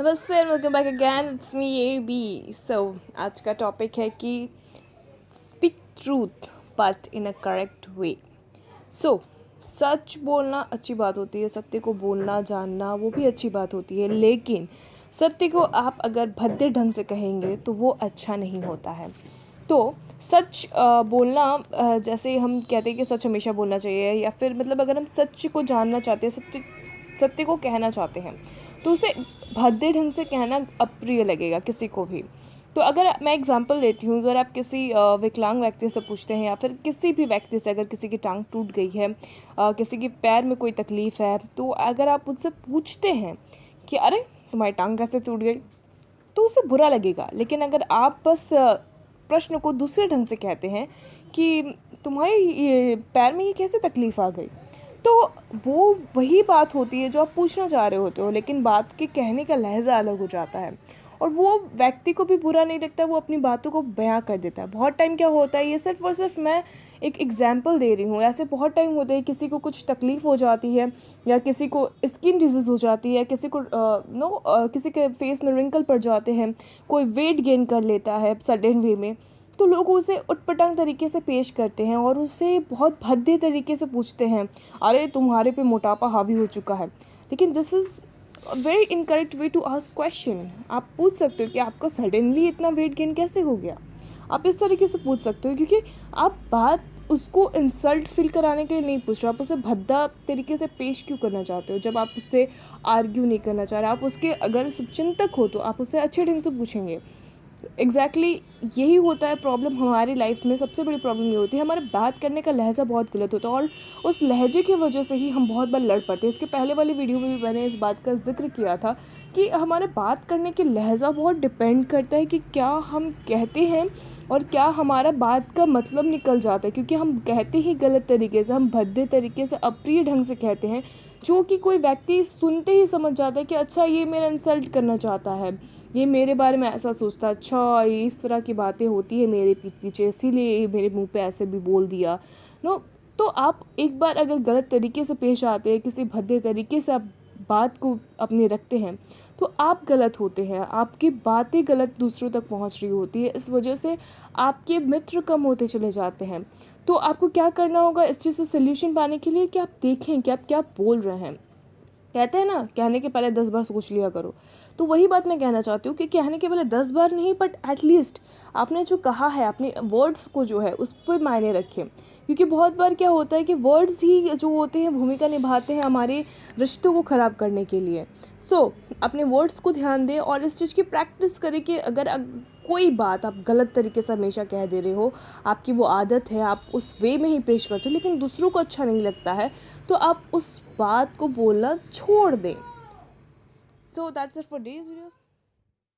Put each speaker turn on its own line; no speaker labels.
नमस्ते and welcome back again, it's me A B. So आज का टॉपिक है कि speak truth but in a correct way. So सच बोलना अच्छी बात होती है, सत्य को बोलना जानना वो भी अच्छी बात होती है, लेकिन सत्य को आप अगर भद्दे ढंग से कहेंगे तो वो अच्छा नहीं होता है। तो सच बोलना, जैसे हम कहते हैं कि सच हमेशा बोलना चाहिए, या फिर मतलब अगर हम सच को जानना चाहते हैं, सत्य को कहना चाहते हैं, तो उसे भद्दे ढंग से कहना अप्रिय लगेगा किसी को भी। तो अगर मैं एग्जांपल देती हूँ, अगर आप किसी विकलांग व्यक्ति से पूछते हैं, या फिर किसी भी व्यक्ति से, अगर किसी की टांग टूट गई है, किसी के पैर में कोई तकलीफ़ है, तो अगर आप उनसे पूछते हैं कि अरे तुम्हारी टांग कैसे टूट गई, तो उसे बुरा लगेगा। लेकिन अगर आप बस प्रश्न को दूसरे ढंग से कहते हैं कि तुम्हारे ये पैर में ये कैसे तकलीफ़ आ गई, तो वो वही बात होती है जो आप पूछना चाह रहे होते हो, लेकिन बात के कहने का लहज़ा अलग हो जाता है और वो व्यक्ति को भी बुरा नहीं लगता, वो अपनी बातों को बयां कर देता है। बहुत टाइम क्या होता है, ये सिर्फ और सिर्फ मैं एक एग्जाम्पल दे रही हूँ, ऐसे बहुत टाइम होते हैं किसी को कुछ तकलीफ़ हो जाती है, या किसी को स्किन डिजीज़ हो जाती है, किसी को किसी के फेस में रिंकल पड़ जाते हैं, कोई वेट गेन कर लेता है सडन वे में, तो लोग उसे उटपटांग तरीके से पेश करते हैं और उसे बहुत भद्दे तरीके से पूछते हैं, अरे तुम्हारे पे मोटापा हावी हो चुका है। लेकिन this is very incorrect way to ask question. आप पूछ सकते हो कि आपका सडनली इतना वेट गेन कैसे हो गया, आप इस तरीके से पूछ सकते हो, क्योंकि आप बात उसको इंसल्ट फील कराने के लिए नहीं पूछ रहे, आप उसे भद्दा तरीके से पेश क्यों करना चाहते हो। जब आप उससे आर्ग्यू नहीं करना चाह रहे, आप उसके अगर शुभचिंतक हो तो आप उससे अच्छे ढंग से पूछेंगे। यही होता है प्रॉब्लम हमारी लाइफ में। सबसे बड़ी प्रॉब्लम ये होती है, हमारे बात करने का लहज़ा बहुत गलत होता है और उस लहजे की वजह से ही हम बहुत बार लड़ पड़ते हैं। इसके पहले वाली वीडियो में भी मैंने इस बात का जिक्र किया था कि हमारे बात करने के लहज़ा बहुत डिपेंड करता है कि क्या हम कहते हैं और क्या हमारा बात का मतलब निकल जाता है, क्योंकि हम कहते ही गलत तरीके से, हम भद्दे तरीके से, अप्रिय ढंग से कहते हैं, जो कि कोई व्यक्ति सुनते ही समझ जाता है कि अच्छा ये मेरा इंसल्ट करना चाहता है, ये मेरे बारे में ऐसा सोचता है, अच्छा ये इस तरह की बातें होती है मेरे पीठ पीछे, इसीलिए ये मेरे मुंह पे ऐसे भी बोल दिया। नो, तो आप एक बार अगर गलत तरीके से पेश आते हैं, किसी भद्दे तरीके से आप बात को अपने रखते हैं, तो आप गलत होते हैं, आपकी बातें गलत दूसरों तक पहुंच रही होती है, इस वजह से आपके मित्र कम होते चले जाते हैं। तो आपको क्या करना होगा इस चीज़ से सोल्यूशन पाने के लिए, कि आप देखें कि आप क्या बोल रहे हैं। कहते हैं ना, कहने के पहले 10 बार सोच लिया करो। तो वही बात मैं कहना चाहती हूँ कि कहने के पहले 10 बार नहीं, बट एटलीस्ट आपने जो कहा है, अपने वर्ड्स को जो है उस पर मायने रखें, क्योंकि बहुत बार क्या होता है कि वर्ड्स ही जो होते हैं भूमिका निभाते हैं हमारे रिश्तों को ख़राब करने के लिए। अपने वर्ड्स को ध्यान दें और इस चीज़ की प्रैक्टिस करें कि अगर कोई बात आप गलत तरीके से हमेशा कह दे रहे हो, आपकी वो आदत है, आप उस वे में ही पेश करते हो, लेकिन दूसरों को अच्छा नहीं लगता है, तो आप उस बात को बोलना छोड़ दें। So that's it for this video.